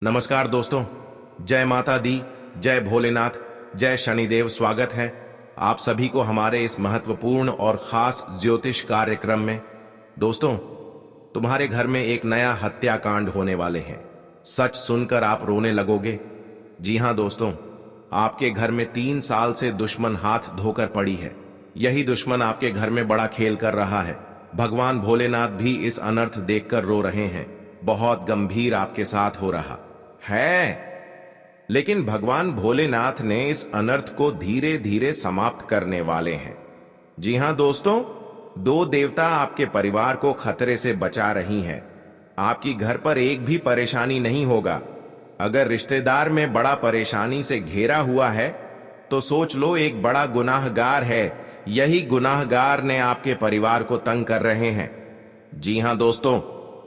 नमस्कार दोस्तों, जय माता दी, जय भोलेनाथ, जय शनिदेव। स्वागत है आप सभी को हमारे इस महत्वपूर्ण और खास ज्योतिष कार्यक्रम में। दोस्तों, तुम्हारे घर में एक नया हत्याकांड होने वाले हैं। सच सुनकर आप रोने लगोगे। जी हां दोस्तों, आपके घर में 3 साल से दुश्मन हाथ धोकर पड़ी है। यही दुश्मन आपके घर में बड़ा खेल कर रहा है। भगवान भोलेनाथ भी इस अनर्थ देखकर रो रहे हैं। बहुत गंभीर आपके साथ हो रहा है। लेकिन भगवान भोलेनाथ ने इस अनर्थ को धीरे धीरे समाप्त करने वाले हैं। जी हां दोस्तों, 2 देवता आपके परिवार को खतरे से बचा रही हैं। आपकी घर पर एक भी परेशानी नहीं होगा। अगर रिश्तेदार में बड़ा परेशानी से घेरा हुआ है तो सोच लो एक बड़ा गुनाहगार है। यही गुनाहगार ने आपके परिवार को तंग कर रहे हैं। जी हां दोस्तों,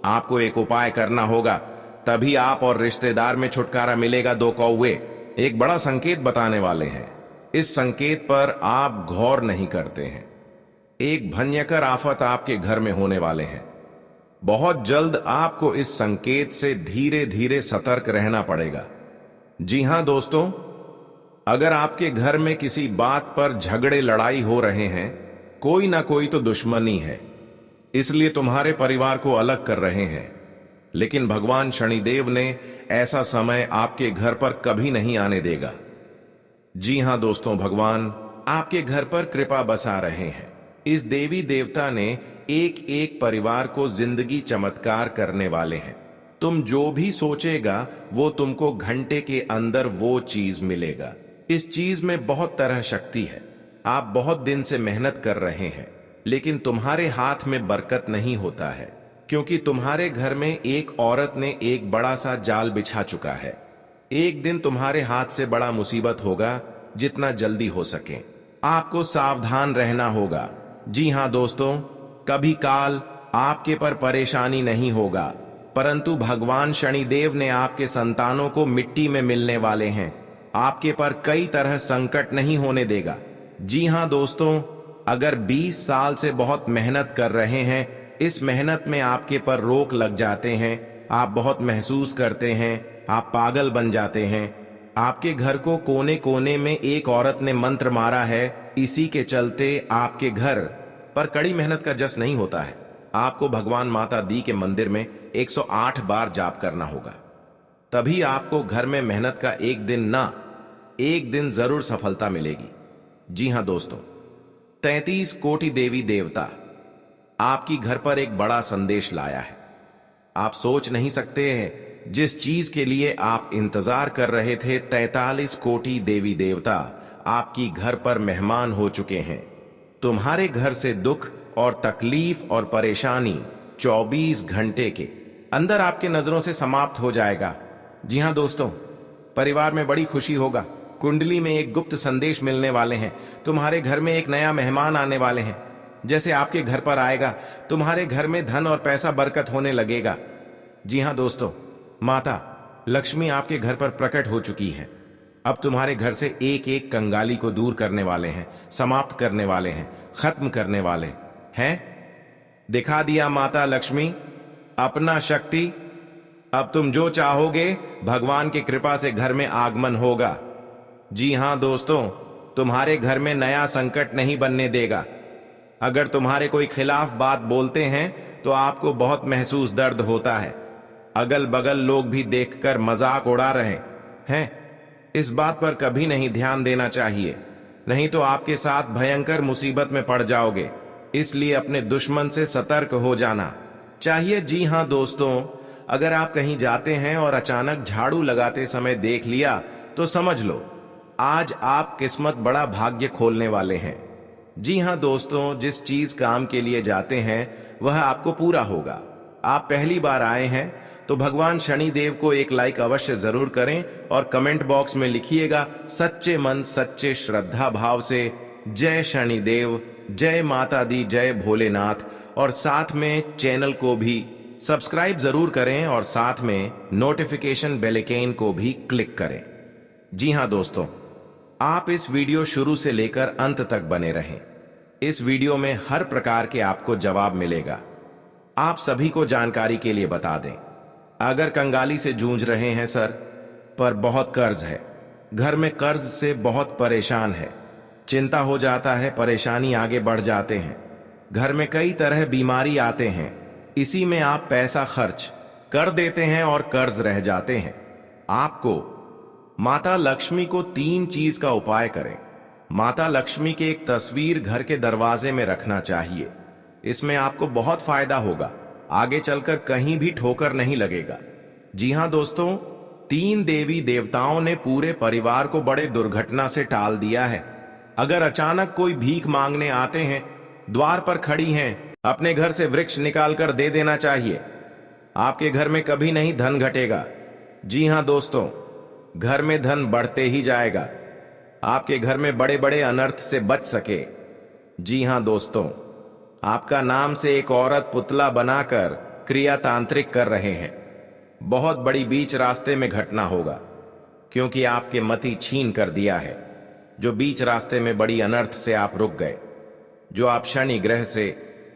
आपको एक उपाय करना होगा, तभी आप और रिश्तेदार में छुटकारा मिलेगा। 2 कौवे एक बड़ा संकेत बताने वाले हैं। इस संकेत पर आप गौर नहीं करते हैं। एक भयंकर आफत आपके घर में होने वाले हैं। बहुत जल्द आपको इस संकेत से धीरे धीरे सतर्क रहना पड़ेगा। जी हां दोस्तों, अगर आपके घर में किसी बात पर झगड़े लड़ाई हो रहे हैं, कोई ना कोई तो दुश्मनी है, इसलिए तुम्हारे परिवार को अलग कर रहे हैं। लेकिन भगवान शनिदेव ने ऐसा समय आपके घर पर कभी नहीं आने देगा। जी हां दोस्तों, भगवान आपके घर पर कृपा बसा रहे हैं। इस देवी देवता ने एक एक परिवार को जिंदगी चमत्कार करने वाले हैं। तुम जो भी सोचेगा वो तुमको घंटे के अंदर वो चीज मिलेगा। इस चीज में बहुत तरह शक्ति है। आप बहुत दिन से मेहनत कर रहे हैं, लेकिन तुम्हारे हाथ में बरकत नहीं होता है, क्योंकि तुम्हारे घर में एक औरत ने एक बड़ा सा जाल बिछा चुका है। एक दिन तुम्हारे हाथ से बड़ा मुसीबत होगा। जितना जल्दी हो सके आपको सावधान रहना होगा। जी हां दोस्तों, कभी काल आपके पर परेशानी नहीं होगा, परंतु भगवान शनिदेव ने आपके संतानों को मिट्टी में मिलने वाले हैं। आपके पर कई तरह संकट नहीं होने देगा। जी हां दोस्तों, अगर 20 साल से बहुत मेहनत कर रहे हैं, इस मेहनत में आपके पर रोक लग जाते हैं, आप बहुत महसूस करते हैं, आप पागल बन जाते हैं। आपके घर को कोने कोने में एक औरत ने मंत्र मारा है। इसी के चलते आपके घर पर कड़ी मेहनत का जस नहीं होता है। आपको भगवान माता दी के मंदिर में 108 बार जाप करना होगा, तभी आपको घर में मेहनत का एक दिन जरूर सफलता मिलेगी। जी हां दोस्तों, 33 कोटि देवी देवता आपकी घर पर एक बड़ा संदेश लाया है। आप सोच नहीं सकते हैं, जिस चीज के लिए आप इंतजार कर रहे थे, 43 कोटि देवी देवता आपकी घर पर मेहमान हो चुके हैं। तुम्हारे घर से दुख और तकलीफ और परेशानी 24 घंटे के अंदर आपके नजरों से समाप्त हो जाएगा। जी हां दोस्तों, परिवार में बड़ी खुशी होगा। कुंडली में एक गुप्त संदेश मिलने वाले हैं। तुम्हारे घर में एक नया मेहमान आने वाले हैं। जैसे आपके घर पर आएगा, तुम्हारे घर में धन और पैसा बरकत होने लगेगा। जी हां दोस्तों, माता लक्ष्मी आपके घर पर प्रकट हो चुकी है। अब तुम्हारे घर से एक एक कंगाली को दूर करने वाले हैं, समाप्त करने वाले हैं, खत्म करने वाले हैं। दिखा दिया माता लक्ष्मी अपना शक्ति। अब तुम जो चाहोगे, भगवान की कृपा से घर में आगमन होगा। जी हां दोस्तों, तुम्हारे घर में नया संकट नहीं बनने देगा। अगर तुम्हारे कोई खिलाफ बात बोलते हैं तो आपको बहुत महसूस दर्द होता है। अगल बगल लोग भी देखकर मजाक उड़ा रहे हैं। इस बात पर कभी नहीं ध्यान देना चाहिए, नहीं तो आपके साथ भयंकर मुसीबत में पड़ जाओगे। इसलिए अपने दुश्मन से सतर्क हो जाना चाहिए। जी हां दोस्तों, अगर आप कहीं जाते हैं और अचानक झाड़ू लगाते समय देख लिया तो समझ लो आज आप किस्मत बड़ा भाग्य खोलने वाले हैं। जी हां दोस्तों, जिस चीज काम के लिए जाते हैं वह आपको पूरा होगा। आप पहली बार आए हैं तो भगवान शनिदेव को एक लाइक अवश्य जरूर करें और कमेंट बॉक्स में लिखिएगा सच्चे मन सच्चे श्रद्धा भाव से जय शनिदेव, जय माता दी, जय भोलेनाथ। और साथ में चैनल को भी सब्सक्राइब जरूर करें और साथ में नोटिफिकेशन बेल आइकन को भी क्लिक करें। जी हां दोस्तों, आप इस वीडियो शुरू से लेकर अंत तक बने रहें। इस वीडियो में हर प्रकार के आपको जवाब मिलेगा। आप सभी को जानकारी के लिए बता दें, अगर कंगाली से जूझ रहे हैं सर, पर बहुत कर्ज है, घर में कर्ज से बहुत परेशान है, चिंता हो जाता है, परेशानी आगे बढ़ जाते हैं, घर में कई तरह बीमारी आते हैं, इसी में आप पैसा खर्च कर देते हैं और कर्ज रह जाते हैं। आपको माता लक्ष्मी को 3 चीज का उपाय करें। माता लक्ष्मी की एक तस्वीर घर के दरवाजे में रखना चाहिए। इसमें आपको बहुत फायदा होगा, आगे चलकर कहीं भी ठोकर नहीं लगेगा। जी हां दोस्तों, 3 देवी देवताओं ने पूरे परिवार को बड़े दुर्घटना से टाल दिया है। अगर अचानक कोई भीख मांगने आते हैं, द्वार पर खड़ी हैं, अपने घर से वृक्ष निकालकर दे देना चाहिए। आपके घर में कभी नहीं धन घटेगा। जी हां दोस्तों, घर में धन बढ़ते ही जाएगा। आपके घर में बड़े बड़े अनर्थ से बच सके। जी हां दोस्तों, आपका नाम से एक औरत पुतला बनाकर क्रिया तांत्रिक कर रहे हैं। बहुत बड़ी बीच रास्ते में घटना होगा, क्योंकि आपके मति छीन कर दिया है। जो बीच रास्ते में बड़ी अनर्थ से आप रुक गए, जो आप शनि ग्रह से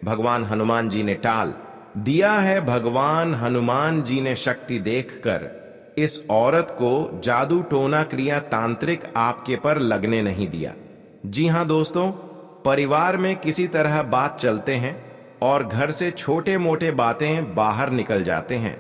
भगवान हनुमान जी ने टाल दिया है। भगवान हनुमान जी ने शक्ति देखकर इस औरत को जादू टोना क्रिया तांत्रिक आपके पर लगने नहीं दिया। जी हां दोस्तों, परिवार में किसी तरह बात चलते हैं और घर से छोटे मोटे बातें बाहर निकल जाते हैं,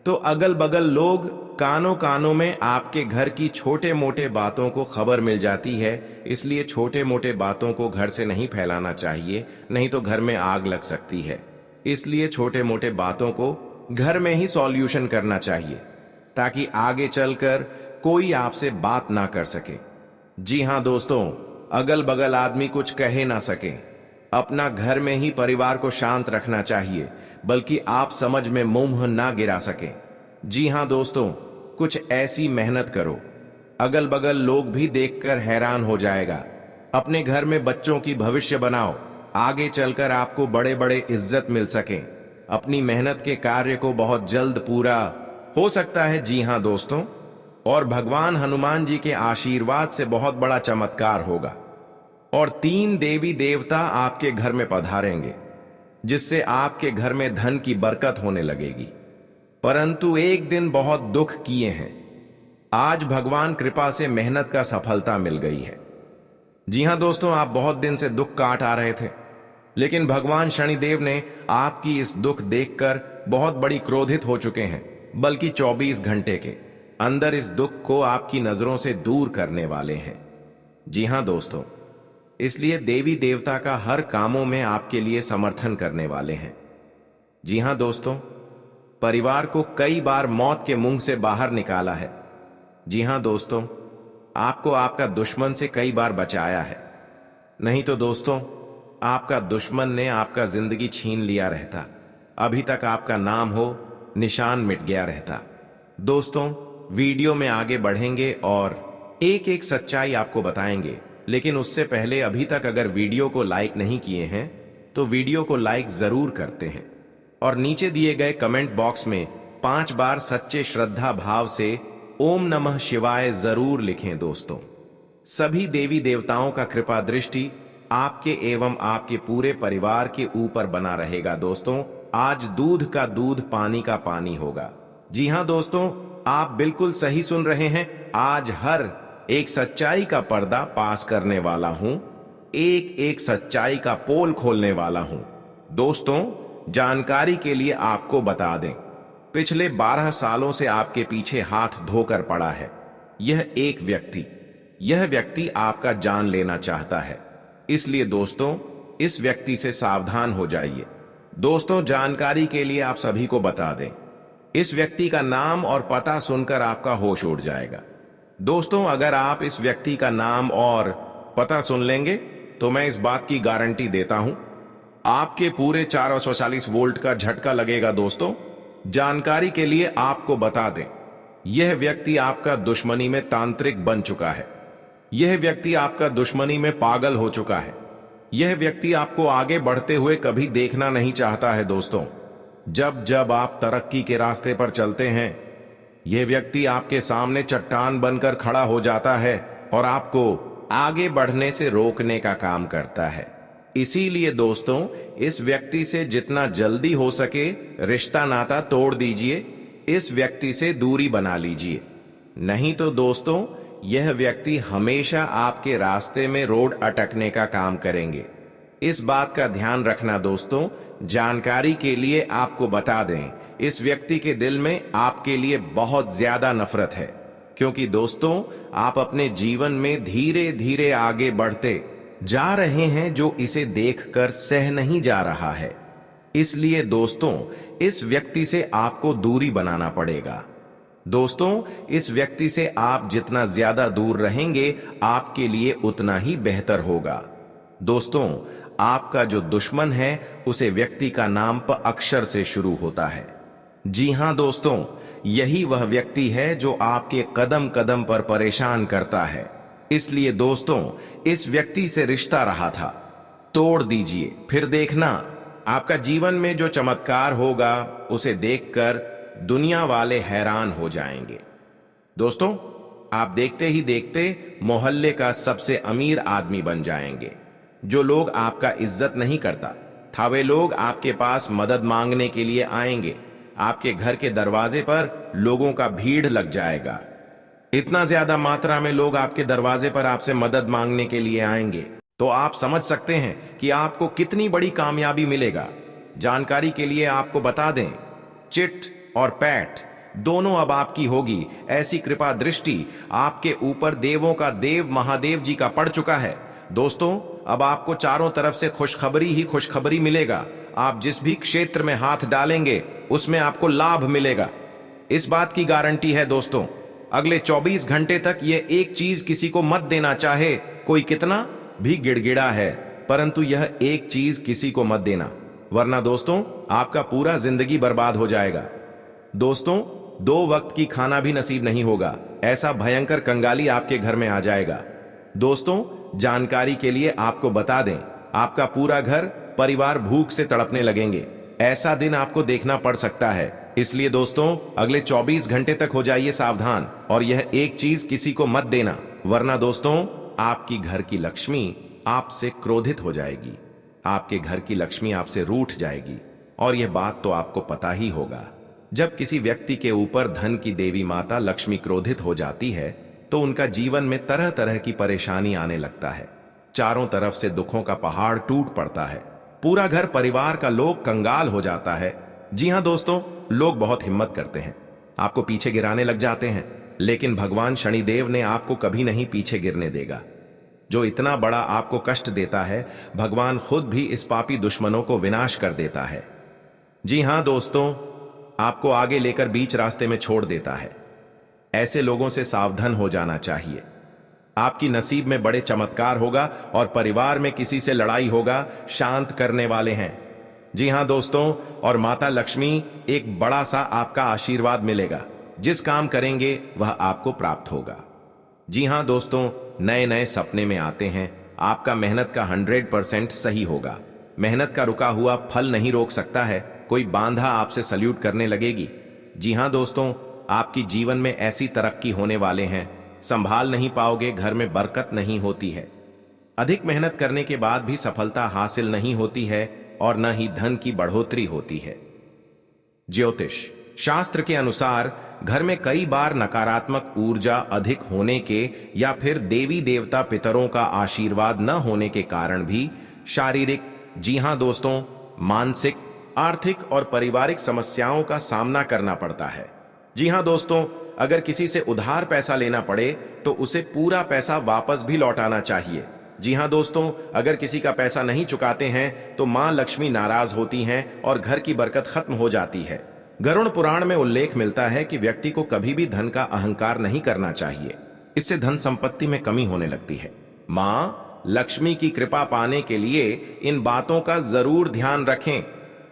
तो अगल बगल लोग कानों कानों में आपके घर की छोटे मोटे बातों को खबर मिल जाती है। इसलिए छोटे मोटे बातों को घर से नहीं फैलाना चाहिए, नहीं तो घर में आग लग सकती है। इसलिए छोटे मोटे बातों को घर में ही सॉल्यूशन करना चाहिए, ताकि आगे चलकर कोई आपसे बात ना कर सके। जी हां दोस्तों, अगल बगल आदमी कुछ कहे ना सके। अपना घर में ही परिवार को शांत रखना चाहिए, बल्कि आप समझ में मुंह ना गिरा सके। जी हां दोस्तों, कुछ ऐसी मेहनत करो, अगल बगल लोग भी देखकर हैरान हो जाएगा। अपने घर में बच्चों की भविष्य बनाओ, आगे चलकर आपको बड़े बड़े इज्जत मिल सके। अपनी मेहनत के कार्य को बहुत जल्द पूरा हो सकता है। जी हां दोस्तों, और भगवान हनुमान जी के आशीर्वाद से बहुत बड़ा चमत्कार होगा और 3 देवी देवता आपके घर में पधारेंगे, जिससे आपके घर में धन की बरकत होने लगेगी। परंतु एक दिन बहुत दुख किए हैं। आज भगवान कृपा से मेहनत का सफलता मिल गई है। जी हां दोस्तों, आप बहुत दिन से दुख काट आ रहे थे, लेकिन भगवान शनिदेव ने आपकी इस दुख देखकर बहुत बड़ी क्रोधित हो चुके हैं। बल्कि 24 घंटे के अंदर इस दुख को आपकी नजरों से दूर करने वाले हैं। जी हां दोस्तों, इसलिए देवी देवता का हर कामों में आपके लिए समर्थन करने वाले हैं। जी हां दोस्तों, परिवार को कई बार मौत के मुंह से बाहर निकाला है। जी हां दोस्तों, आपको आपका दुश्मन से कई बार बचाया है। नहीं तो दोस्तों, आपका दुश्मन ने आपका जिंदगी छीन लिया रहता, अभी तक आपका नाम हो निशान मिट गया रहता। दोस्तों, वीडियो में आगे बढ़ेंगे और एक एक सच्चाई आपको बताएंगे, लेकिन उससे पहले अभी तक अगर वीडियो को लाइक नहीं किए हैं तो वीडियो को लाइक जरूर करते हैं और नीचे दिए गए कमेंट बॉक्स में 5 बार सच्चे श्रद्धा भाव से ओम नमः शिवाय जरूर लिखें। दोस्तों, सभी देवी देवताओं का कृपा दृष्टि आपके एवं आपके पूरे परिवार के ऊपर बना रहेगा। दोस्तों, आज दूध का दूध, पानी का पानी होगा। जी हां दोस्तों, आप बिल्कुल सही सुन रहे हैं। आज हर एक सच्चाई का पर्दा पास करने वाला हूं, एक एक सच्चाई का पोल खोलने वाला हूं। दोस्तों, जानकारी के लिए आपको बता दें, पिछले 12 सालों से आपके पीछे हाथ धोकर पड़ा है यह व्यक्ति आपका जान लेना चाहता है। इसलिए दोस्तों, इस व्यक्ति से सावधान हो जाइए। दोस्तों, जानकारी के लिए आप सभी को बता दें, इस व्यक्ति का नाम और पता सुनकर आपका होश उड़ जाएगा। दोस्तों, अगर आप इस व्यक्ति का नाम और पता सुन लेंगे तो मैं इस बात की गारंटी देता हूं, आपके पूरे 440 वोल्ट का झटका लगेगा। दोस्तों, जानकारी के लिए आपको बता दें, यह व्यक्ति आपका दुश्मनी में तांत्रिक बन चुका है। यह व्यक्ति आपका दुश्मनी में पागल हो चुका है। यह व्यक्ति आपको आगे बढ़ते हुए कभी देखना नहीं चाहता है। दोस्तों, जब जब आप तरक्की के रास्ते पर चलते हैं, यह व्यक्ति आपके सामने चट्टान बनकर खड़ा हो जाता है और आपको आगे बढ़ने से रोकने का काम करता है। इसीलिए दोस्तों, इस व्यक्ति से जितना जल्दी हो सके रिश्ता नाता तोड़ दीजिए। इस व्यक्ति से दूरी बना लीजिए, नहीं तो दोस्तों यह व्यक्ति हमेशा आपके रास्ते में रोड अटकने का काम करेंगे। इस बात का ध्यान रखना दोस्तों। जानकारी के लिए आपको बता दें, इस व्यक्ति के दिल में आपके लिए बहुत ज्यादा नफरत है, क्योंकि दोस्तों आप अपने जीवन में धीरे धीरे आगे बढ़ते जा रहे हैं, जो इसे देखकर सह नहीं जा रहा है। इसलिए दोस्तों इस व्यक्ति से आपको दूरी बनाना पड़ेगा। दोस्तों इस व्यक्ति से आप जितना ज्यादा दूर रहेंगे आपके लिए उतना ही बेहतर होगा। दोस्तों आपका जो दुश्मन है उसे व्यक्ति का नाम प अक्षर से शुरू होता है। जी हां दोस्तों, यही वह व्यक्ति है जो आपके कदम कदम पर परेशान करता है। इसलिए दोस्तों इस व्यक्ति से रिश्ता रहा था, तोड़ दीजिए, फिर देखना आपका जीवन में जो चमत्कार होगा उसे देखकर दुनिया वाले हैरान हो जाएंगे। दोस्तों आप देखते ही देखते मोहल्ले का सबसे अमीर आदमी बन जाएंगे। जो लोग आपका इज्जत नहीं करता था वे लोग आपके पास मदद मांगने के लिए आएंगे। आपके घर के दरवाजे पर लोगों का भीड़ लग जाएगा। इतना ज्यादा मात्रा में लोग आपके दरवाजे पर आपसे मदद मांगने के लिए आएंगे तो आप समझ सकते हैं कि आपको कितनी बड़ी कामयाबी मिलेगा। जानकारी के लिए आपको बता दें, चिट और पैट दोनों अब आपकी होगी। ऐसी कृपा दृष्टि आपके ऊपर देवों का देव महादेव जी का पड़ चुका है। दोस्तों अब आपको चारों तरफ से खुशखबरी ही खुशखबरी मिलेगा। आप जिस भी क्षेत्र में हाथ डालेंगे उसमें आपको लाभ मिलेगा। इस बात की गारंटी है दोस्तों। अगले 24 घंटे तक ये एक चीज किसी को मत देना, चाहे कोई कितना भी गिड़गिड़ा है, परंतु यह एक चीज किसी को मत देना, वरना दोस्तों आपका पूरा जिंदगी बर्बाद हो जाएगा। दोस्तों 2 वक्त की खाना भी नसीब नहीं होगा। ऐसा भयंकर कंगाली आपके घर में आ जाएगा। दोस्तों जानकारी के लिए आपको बता दें, आपका पूरा घर परिवार भूख से तड़पने लगेंगे। ऐसा दिन आपको देखना पड़ सकता है। इसलिए दोस्तों अगले 24 घंटे तक हो जाइए सावधान और यह एक चीज किसी को मत देना, वरना दोस्तों आपकी घर की लक्ष्मी आपसे क्रोधित हो जाएगी। आपके घर की लक्ष्मी आपसे रूठ जाएगी। और यह बात तो आपको पता ही होगा, जब किसी व्यक्ति के ऊपर धन की देवी माता लक्ष्मी क्रोधित हो जाती है तो उनका जीवन में तरह तरह की परेशानी आने लगता है। चारों तरफ से दुखों का पहाड़ टूट पड़ता है। पूरा घर परिवार का लोग कंगाल हो जाता है। जी हां दोस्तों, लोग बहुत हिम्मत करते हैं, आपको पीछे गिराने लग जाते हैं, लेकिन भगवान शनिदेव ने आपको कभी नहीं पीछे गिरने देगा। जो इतना बड़ा आपको कष्ट देता है, भगवान खुद भी इस पापी दुश्मनों को विनाश कर देता है। जी हां दोस्तों, आपको आगे लेकर बीच रास्ते में छोड़ देता है। ऐसे लोगों से सावधान हो जाना चाहिए। आपकी नसीब में बड़े चमत्कार होगा और परिवार में किसी से लड़ाई होगा, शांत करने वाले हैं। जी हां दोस्तों, और माता लक्ष्मी एक बड़ा सा आपका आशीर्वाद मिलेगा। जिस काम करेंगे वह आपको प्राप्त होगा। जी हां दोस्तों, नए नए सपने में आते हैं। आपका मेहनत का 100% सही होगा। मेहनत का रुका हुआ फल नहीं रोक सकता है। कोई बांधा आपसे सल्यूट करने लगेगी। जी हां दोस्तों, आपकी जीवन में ऐसी तरक्की होने वाले हैं, संभाल नहीं पाओगे। घर में बरकत नहीं होती है। अधिक मेहनत करने के बाद भी सफलता हासिल नहीं होती है और न ही धन की बढ़ोतरी होती है। ज्योतिष शास्त्र के अनुसार घर में कई बार नकारात्मक ऊर्जा अधिक होने के या फिर देवी देवता पितरों का आशीर्वाद न होने के कारण भी शारीरिक, जी हां दोस्तों, मानसिक, आर्थिक और पारिवारिक समस्याओं का सामना करना पड़ता है। जी हां दोस्तों, अगर किसी से उधार पैसा लेना पड़े तो उसे पूरा पैसा वापस भी लौटाना चाहिए। जी हां दोस्तों, अगर किसी का पैसा नहीं चुकाते हैं तो मां लक्ष्मी नाराज होती हैं और घर की बरकत खत्म हो जाती है। गरुड़ पुराण में उल्लेख मिलता है कि व्यक्ति को कभी भी धन का अहंकार नहीं करना चाहिए, इससे धन संपत्ति में कमी होने लगती है। मां लक्ष्मी की कृपा पाने के लिए इन बातों का जरूर ध्यान रखें।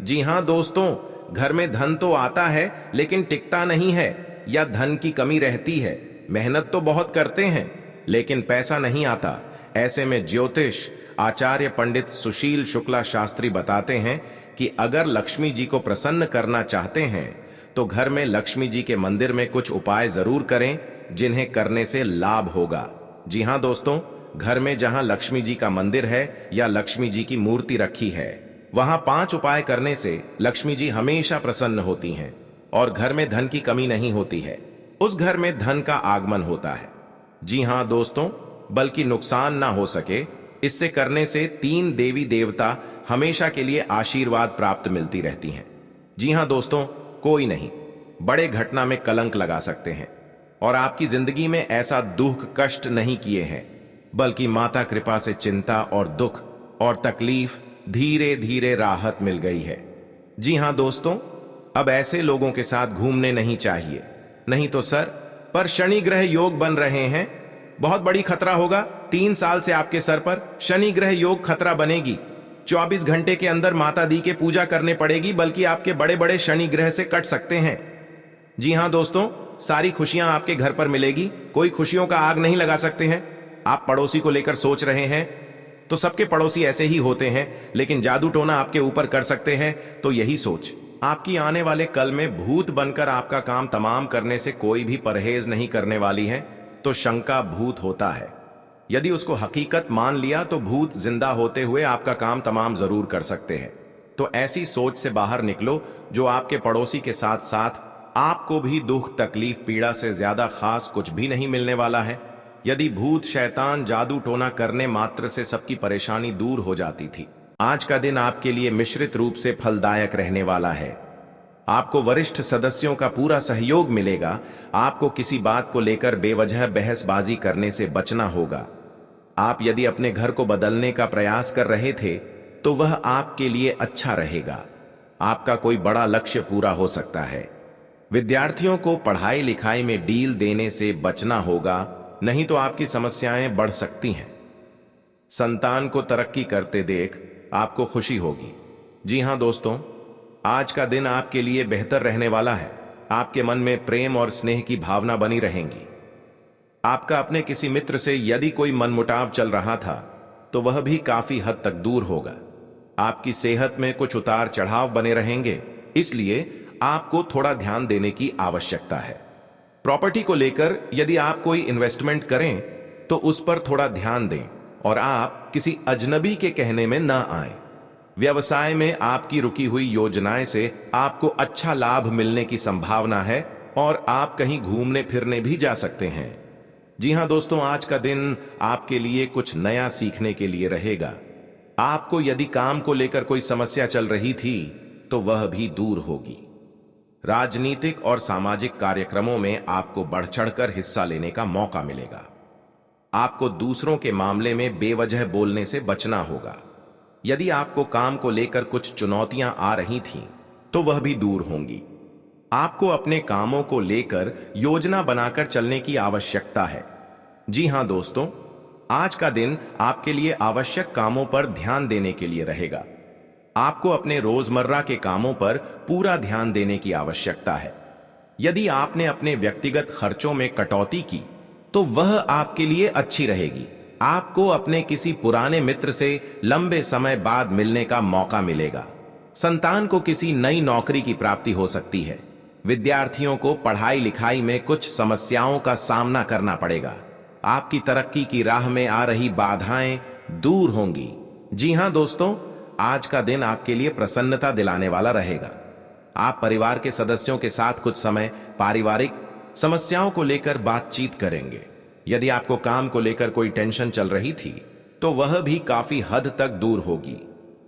जी हां दोस्तों, घर में धन तो आता है लेकिन टिकता नहीं है या धन की कमी रहती है। मेहनत तो बहुत करते हैं लेकिन पैसा नहीं आता। ऐसे में ज्योतिष आचार्य पंडित सुशील शुक्ला शास्त्री बताते हैं कि अगर लक्ष्मी जी को प्रसन्न करना चाहते हैं तो घर में लक्ष्मी जी के मंदिर में कुछ उपाय जरूर करें जिन्हें करने से लाभ होगा। जी हां दोस्तों, घर में जहां लक्ष्मी जी का मंदिर है या लक्ष्मी जी की मूर्ति रखी है वहां 5 उपाय करने से लक्ष्मी जी हमेशा प्रसन्न होती हैं। और घर में धन की कमी नहीं होती है। उस घर में धन का आगमन होता है। जी हां दोस्तों, बल्कि नुकसान ना हो सके इससे करने से 3 देवी देवता हमेशा के लिए आशीर्वाद प्राप्त मिलती रहती हैं। जी हां दोस्तों, कोई नहीं बड़े घटना में कलंक लगा सकते हैं और आपकी जिंदगी में ऐसा दुख कष्ट नहीं किए हैं, बल्कि माता कृपा से चिंता और दुख और तकलीफ धीरे धीरे राहत मिल गई है। जी हां दोस्तों, अब ऐसे लोगों के साथ घूमने नहीं चाहिए, नहीं तो सर पर शनि ग्रह योग बन रहे हैं, बहुत बड़ी खतरा होगा। 3 साल से आपके सर पर शनि ग्रह योग खतरा बनेगी। 24 घंटे के अंदर माता दी के पूजा करने पड़ेगी, बल्कि आपके बड़े बड़े शनि ग्रह से कट सकते हैं। जी हां दोस्तों, सारी खुशियां आपके घर पर मिलेगी, कोई खुशियों का आग नहीं लगा सकते हैं। आप पड़ोसी को लेकर सोच रहे हैं तो सबके पड़ोसी ऐसे ही होते हैं, लेकिन जादू टोना आपके ऊपर कर सकते हैं, तो यही सोच आपकी आने वाले कल में भूत बनकर आपका काम तमाम करने से कोई भी परहेज नहीं करने वाली है। तो शंका भूत होता है, यदि उसको हकीकत मान लिया तो भूत जिंदा होते हुए आपका काम तमाम जरूर कर सकते हैं। तो ऐसी सोच से बाहर निकलो जो आपके पड़ोसी के साथ साथ आपको भी दुख तकलीफ पीड़ा से ज्यादा खास कुछ भी नहीं मिलने वाला है। यदि भूत शैतान जादू टोना करने मात्र से सबकी परेशानी दूर हो जाती थी, आज का दिन आपके लिए मिश्रित रूप से फलदायक रहने वाला है। आपको वरिष्ठ सदस्यों का पूरा सहयोग मिलेगा। आपको किसी बात को लेकर बेवजह बहसबाजी करने से बचना होगा। आप यदि अपने घर को बदलने का प्रयास कर रहे थे तो वह आपके लिए अच्छा रहेगा। आपका कोई बड़ा लक्ष्य पूरा हो सकता है। विद्यार्थियों को पढ़ाई लिखाई में डील देने से बचना होगा, नहीं तो आपकी समस्याएं बढ़ सकती हैं। संतान को तरक्की करते देख आपको खुशी होगी। जी हां दोस्तों, आज का दिन आपके लिए बेहतर रहने वाला है। आपके मन में प्रेम और स्नेह की भावना बनी रहेंगी। आपका अपने किसी मित्र से यदि कोई मनमुटाव चल रहा था तो वह भी काफी हद तक दूर होगा। आपकी सेहत में कुछ उतार चढ़ाव बने रहेंगे, इसलिए आपको थोड़ा ध्यान देने की आवश्यकता है। प्रॉपर्टी को लेकर यदि आप कोई इन्वेस्टमेंट करें तो उस पर थोड़ा ध्यान दें और आप किसी अजनबी के कहने में ना आए। व्यवसाय में आपकी रुकी हुई योजनाएं से आपको अच्छा लाभ मिलने की संभावना है और आप कहीं घूमने फिरने भी जा सकते हैं। जी हां दोस्तों, आज का दिन आपके लिए कुछ नया सीखने के लिए रहेगा। आपको यदि काम को लेकर कोई समस्या चल रही थी तो वह भी दूर होगी। राजनीतिक और सामाजिक कार्यक्रमों में आपको बढ़ चढ़कर हिस्सा लेने का मौका मिलेगा। आपको दूसरों के मामले में बेवजह बोलने से बचना होगा। यदि आपको काम को लेकर कुछ चुनौतियां आ रही थीं, तो वह भी दूर होंगी। आपको अपने कामों को लेकर योजना बनाकर चलने की आवश्यकता है। जी हां दोस्तों, आज का दिन आपके लिए आवश्यक कामों पर ध्यान देने के लिए रहेगा। आपको अपने रोजमर्रा के कामों पर पूरा ध्यान देने की आवश्यकता है। यदि आपने अपने व्यक्तिगत खर्चों में कटौती की तो वह आपके लिए अच्छी रहेगी। आपको अपने किसी पुराने मित्र से लंबे समय बाद मिलने का मौका मिलेगा। संतान को किसी नई नौकरी की प्राप्ति हो सकती है। विद्यार्थियों को पढ़ाई लिखाई में कुछ समस्याओं का सामना करना पड़ेगा। आपकी तरक्की की राह में आ रही बाधाएं दूर होंगी। जी हां दोस्तों, आज का दिन आपके लिए प्रसन्नता दिलाने वाला रहेगा। आप परिवार के सदस्यों के साथ कुछ समय पारिवारिक समस्याओं को लेकर बातचीत करेंगे। यदि आपको काम को लेकर कोई टेंशन चल रही थी तो वह भी काफी हद तक दूर होगी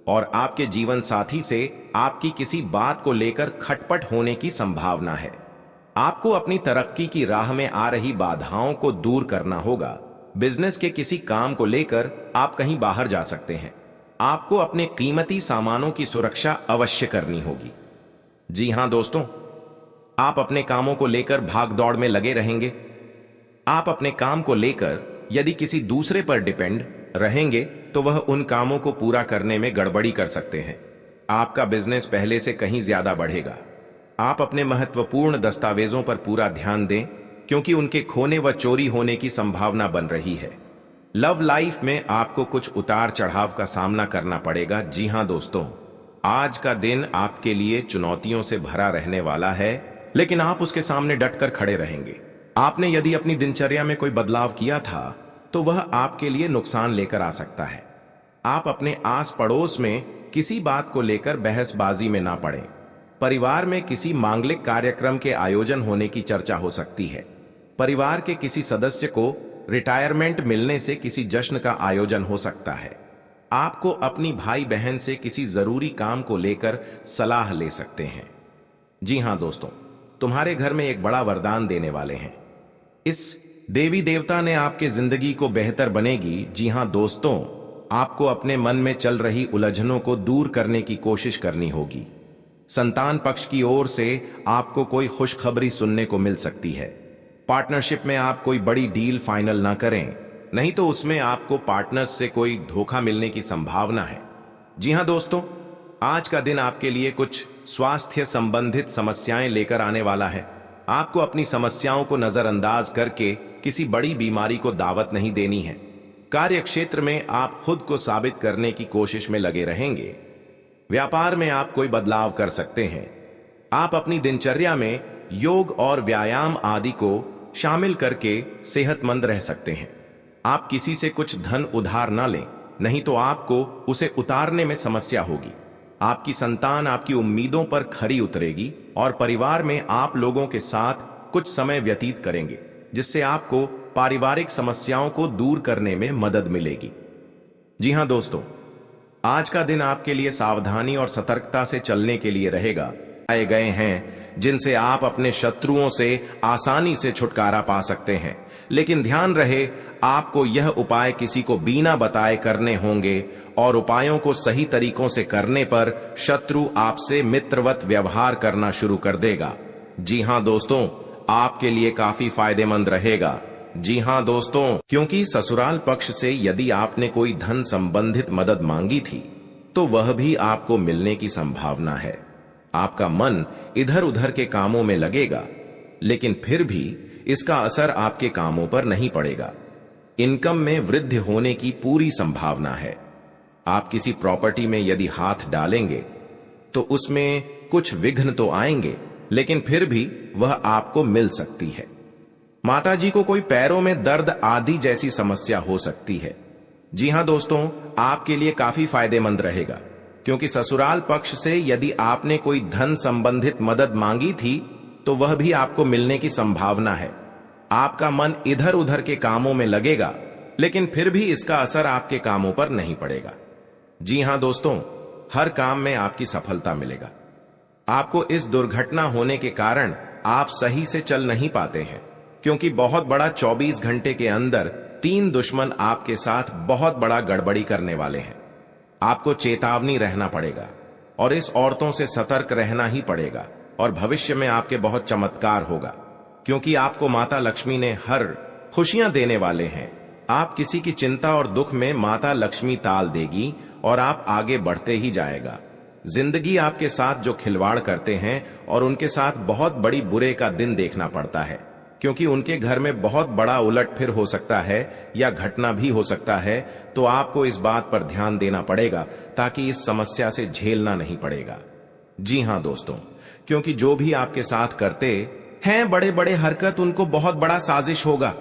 और आपके जीवन साथी से आपकी किसी बात को लेकर खटपट होने की संभावना है। आपको अपनी तरक्की की राह में आ रही बाधाओं को दूर करना होगा। बिजनेस के किसी काम को लेकर आप कहीं बाहर जा सकते हैं। आपको अपने कीमती सामानों की सुरक्षा अवश्य करनी होगी। जी हां दोस्तों, आप अपने कामों को लेकर भाग दौड़ में लगे रहेंगे। आप अपने काम को लेकर यदि किसी दूसरे पर डिपेंड रहेंगे तो वह उन कामों को पूरा करने में गड़बड़ी कर सकते हैं। आपका बिजनेस पहले से कहीं ज्यादा बढ़ेगा। आप अपने महत्वपूर्ण दस्तावेजों पर पूरा ध्यान दें, क्योंकि उनके खोने व चोरी होने की संभावना बन रही है। लव लाइफ में आपको कुछ उतार चढ़ाव का सामना करना पड़ेगा। जी हां दोस्तों, आज का दिन आपके लिए चुनौतियों से भरा रहने वाला है, लेकिन आप उसके सामने डटकर खड़े रहेंगे। आपने यदि अपनी दिनचर्या में कोई बदलाव किया था तो वह आपके लिए नुकसान लेकर आ सकता है। आप अपने आस पड़ोस में किसी बात को लेकर बहसबाजी में ना पड़ें। परिवार में किसी मांगलिक कार्यक्रम के आयोजन होने की चर्चा हो सकती है। परिवार के किसी सदस्य को रिटायरमेंट मिलने से किसी जश्न का आयोजन हो सकता है। आपको अपनी भाई बहन से किसी जरूरी काम को लेकर सलाह ले सकते हैं। जी हां दोस्तों, तुम्हारे घर में एक बड़ा वरदान देने वाले हैं। इस देवी देवता ने आपके जिंदगी को बेहतर बनेगी। जी हां दोस्तों, आपको अपने मन में चल रही उलझनों को दूर करने की कोशिश करनी होगी। संतान पक्ष की ओर से आपको कोई खुशखबरी सुनने को मिल सकती है। पार्टनरशिप में आप कोई बड़ी डील फाइनल ना करें, नहीं तो उसमें आपको पार्टनर्स से कोई धोखा मिलने की संभावना है। जी हां दोस्तों, आज का दिन आपके लिए कुछ स्वास्थ्य संबंधित समस्याएं लेकर आने वाला है। आपको अपनी समस्याओं को नजरअंदाज करके किसी बड़ी बीमारी को दावत नहीं देनी है। कार्य क्षेत्र में आप खुद को साबित करने की कोशिश में लगे रहेंगे। व्यापार में आप कोई बदलाव कर सकते हैं। आप अपनी दिनचर्या में योग और व्यायाम आदि को शामिल करके सेहतमंद रह सकते हैं। आप किसी से कुछ धन उधार ना लें, नहीं तो आपको उसे उतारने में समस्या होगी। आपकी संतान आपकी उम्मीदों पर खरी उतरेगी और परिवार में आप लोगों के साथ कुछ समय व्यतीत करेंगे, जिससे आपको पारिवारिक समस्याओं को दूर करने में मदद मिलेगी। जी हां दोस्तों, आज का दिन आपके लिए सावधानी और सतर्कता से चलने के लिए रहेगा। आए गए हैं जिनसे आप अपने शत्रुओं से आसानी से छुटकारा पा सकते हैं, लेकिन ध्यान रहे आपको यह उपाय किसी को बिना बताए करने होंगे और उपायों को सही तरीकों से करने पर शत्रु आपसे मित्रवत व्यवहार करना शुरू कर देगा। जी हां दोस्तों, आपके लिए काफी फायदेमंद रहेगा। जी हां दोस्तों, क्योंकि ससुराल पक्ष से यदि आपने कोई धन संबंधित मदद मांगी थी तो वह भी आपको मिलने की संभावना है। आपका मन इधर उधर के कामों में लगेगा, लेकिन फिर भी इसका असर आपके कामों पर नहीं पड़ेगा। इनकम में वृद्धि होने की पूरी संभावना है। आप किसी प्रॉपर्टी में यदि हाथ डालेंगे तो उसमें कुछ विघ्न तो आएंगे, लेकिन फिर भी वह आपको मिल सकती है। माताजी को कोई पैरों में दर्द आदि जैसी समस्या हो सकती है। जी हां दोस्तों, आपके लिए काफी फायदेमंद रहेगा, क्योंकि ससुराल पक्ष से यदि आपने कोई धन संबंधित मदद मांगी थी तो वह भी आपको मिलने की संभावना है। आपका मन इधर उधर के कामों में लगेगा, लेकिन फिर भी इसका असर आपके कामों पर नहीं पड़ेगा। जी हां दोस्तों, हर काम में आपकी सफलता मिलेगा। आपको इस दुर्घटना होने के कारण आप सही से चल नहीं पाते हैं, क्योंकि बहुत बड़ा 24 घंटे के अंदर 3 दुश्मन आपके साथ बहुत बड़ा गड़बड़ी करने वाले हैं। आपको चेतावनी रहना पड़ेगा और इस औरतों से सतर्क रहना ही पड़ेगा, और भविष्य में आपके बहुत चमत्कार होगा, क्योंकि आपको माता लक्ष्मी ने हर खुशियां देने वाले हैं। आप किसी की चिंता और दुख में माता लक्ष्मी ताल देगी और आप आगे बढ़ते ही जाएगा। जिंदगी आपके साथ जो खिलवाड़ करते हैं और उनके साथ बहुत बड़ी बुरे का दिन देखना पड़ता है, क्योंकि उनके घर में बहुत बड़ा उलटफेर हो सकता है या घटना भी हो सकता है। तो आपको इस बात पर ध्यान देना पड़ेगा ताकि इस समस्या से झेलना नहीं पड़ेगा। जी हां दोस्तों, क्योंकि जो भी आपके साथ करते हैं बड़े बड़े हरकत, उनको बहुत बड़ा साजिश होगा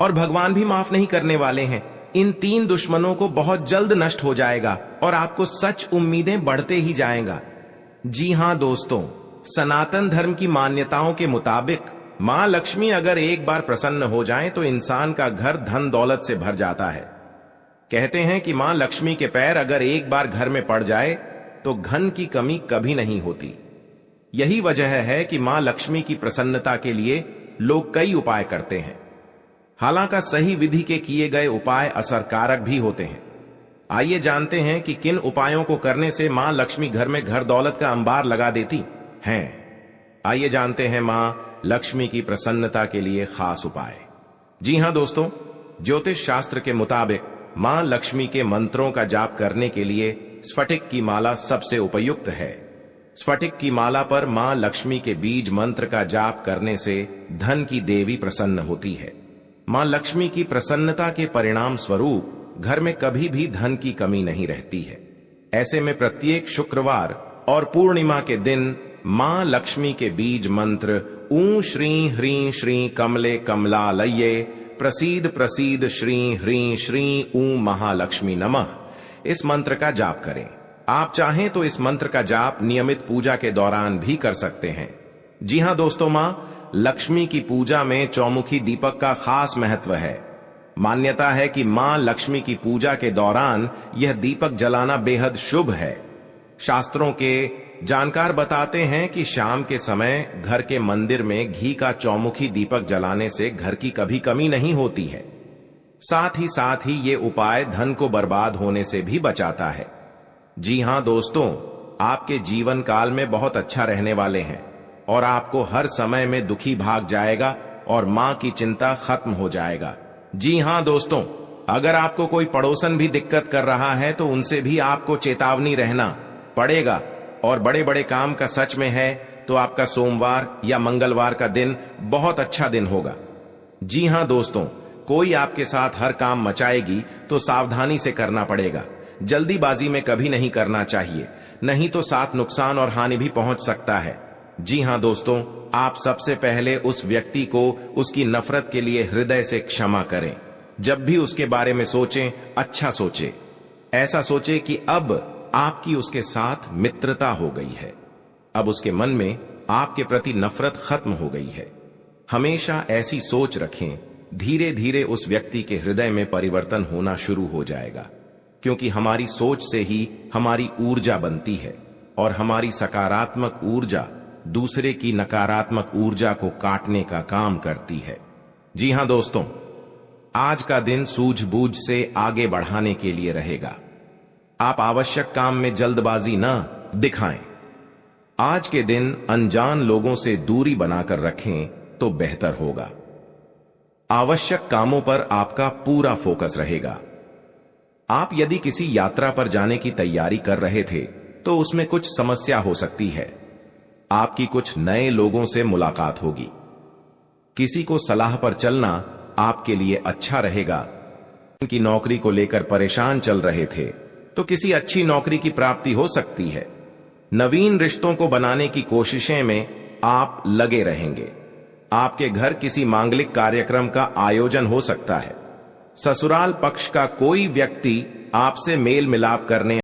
और भगवान भी माफ नहीं करने वाले हैं। इन 3 दुश्मनों को बहुत जल्द नष्ट हो जाएगा और आपको सच उम्मीदें बढ़ते ही जाएगा। जी हां दोस्तों, सनातन धर्म की मान्यताओं के मुताबिक मां लक्ष्मी अगर एक बार प्रसन्न हो जाएं तो इंसान का घर धन दौलत से भर जाता है। कहते हैं कि मां लक्ष्मी के पैर अगर एक बार घर में पड़ जाए तो धन की कमी कभी नहीं होती। यही वजह है कि मां लक्ष्मी की प्रसन्नता के लिए लोग कई उपाय करते हैं। हालांकि सही विधि के किए गए उपाय असरकारक भी होते हैं। आइए जानते हैं कि किन उपायों को करने से मां लक्ष्मी घर में घर दौलत का अंबार लगा देती हैं। आइए जानते हैं मां लक्ष्मी की प्रसन्नता के लिए खास उपाय। जी हां दोस्तों, ज्योतिष शास्त्र के मुताबिक मां लक्ष्मी के मंत्रों का जाप करने के लिए स्फटिक की माला सबसे उपयुक्त है। स्फटिक की माला पर मां लक्ष्मी के बीज मंत्र का जाप करने से धन की देवी प्रसन्न होती है। मां लक्ष्मी की प्रसन्नता के परिणाम स्वरूप घर में कभी भी धन की कमी नहीं रहती है। ऐसे में प्रत्येक शुक्रवार और पूर्णिमा के दिन मां लक्ष्मी के बीज मंत्र ऊ श्री ह्रीं श्री कमले कमलालये प्रसीद प्रसीद श्री ह्रीं श्री ऊ महालक्ष्मी नमः, इस मंत्र का जाप करें। आप चाहें तो इस मंत्र का जाप नियमित पूजा के दौरान भी कर सकते हैं। जी हां दोस्तों, मां लक्ष्मी की पूजा में चौमुखी दीपक का खास महत्व है। मान्यता है कि मां लक्ष्मी की पूजा के दौरान यह दीपक जलाना बेहद शुभ है। शास्त्रों के जानकार बताते हैं कि शाम के समय घर के मंदिर में घी का चौमुखी दीपक जलाने से घर की कभी कमी नहीं होती है। साथ ही ये उपाय धन को बर्बाद होने से भी बचाता है। जी हां दोस्तों, आपके जीवन काल में बहुत अच्छा रहने वाले हैं और आपको हर समय में दुखी भाग जाएगा और मां की चिंता खत्म हो जाएगा। जी हां दोस्तों, अगर आपको कोई पड़ोसन भी दिक्कत कर रहा है तो उनसे भी आपको चेतावनी रहना पड़ेगा। और बड़े बड़े काम का सच में है तो आपका सोमवार या मंगलवार का दिन बहुत अच्छा दिन होगा। जी हां दोस्तों, कोई आपके साथ हर काम मचाएगी तो सावधानी से करना पड़ेगा। जल्दीबाजी में कभी नहीं करना चाहिए, नहीं तो साथ नुकसान और हानि भी पहुंच सकता है। जी हां दोस्तों, आप सबसे पहले उस व्यक्ति को उसकी नफरत के लिए हृदय से क्षमा करें। जब भी उसके बारे में सोचें, अच्छा सोचें। ऐसा सोचें कि अब आपकी उसके साथ मित्रता हो गई है, अब उसके मन में आपके प्रति नफरत खत्म हो गई है। हमेशा ऐसी सोच रखें, धीरे धीरे उस व्यक्ति के हृदय में परिवर्तन होना शुरू हो जाएगा, क्योंकि हमारी सोच से ही हमारी ऊर्जा बनती है और हमारी सकारात्मक ऊर्जा दूसरे की नकारात्मक ऊर्जा को काटने का काम करती है। जी हां दोस्तों, आज का दिन सूझबूझ से आगे बढ़ाने के लिए रहेगा। आप आवश्यक काम में जल्दबाजी न दिखाएं। आज के दिन अनजान लोगों से दूरी बनाकर रखें तो बेहतर होगा। आवश्यक कामों पर आपका पूरा फोकस रहेगा। आप यदि किसी यात्रा पर जाने की तैयारी कर रहे थे तो उसमें कुछ समस्या हो सकती है। आपकी कुछ नए लोगों से मुलाकात होगी। किसी को सलाह पर चलना आपके लिए अच्छा रहेगा। उनकी नौकरी को लेकर परेशान चल रहे थे तो किसी अच्छी नौकरी की प्राप्ति हो सकती है। नवीन रिश्तों को बनाने की कोशिशें में आप लगे रहेंगे। आपके घर किसी मांगलिक कार्यक्रम का आयोजन हो सकता है। ससुराल पक्ष का कोई व्यक्ति आपसे मेल मिलाप करने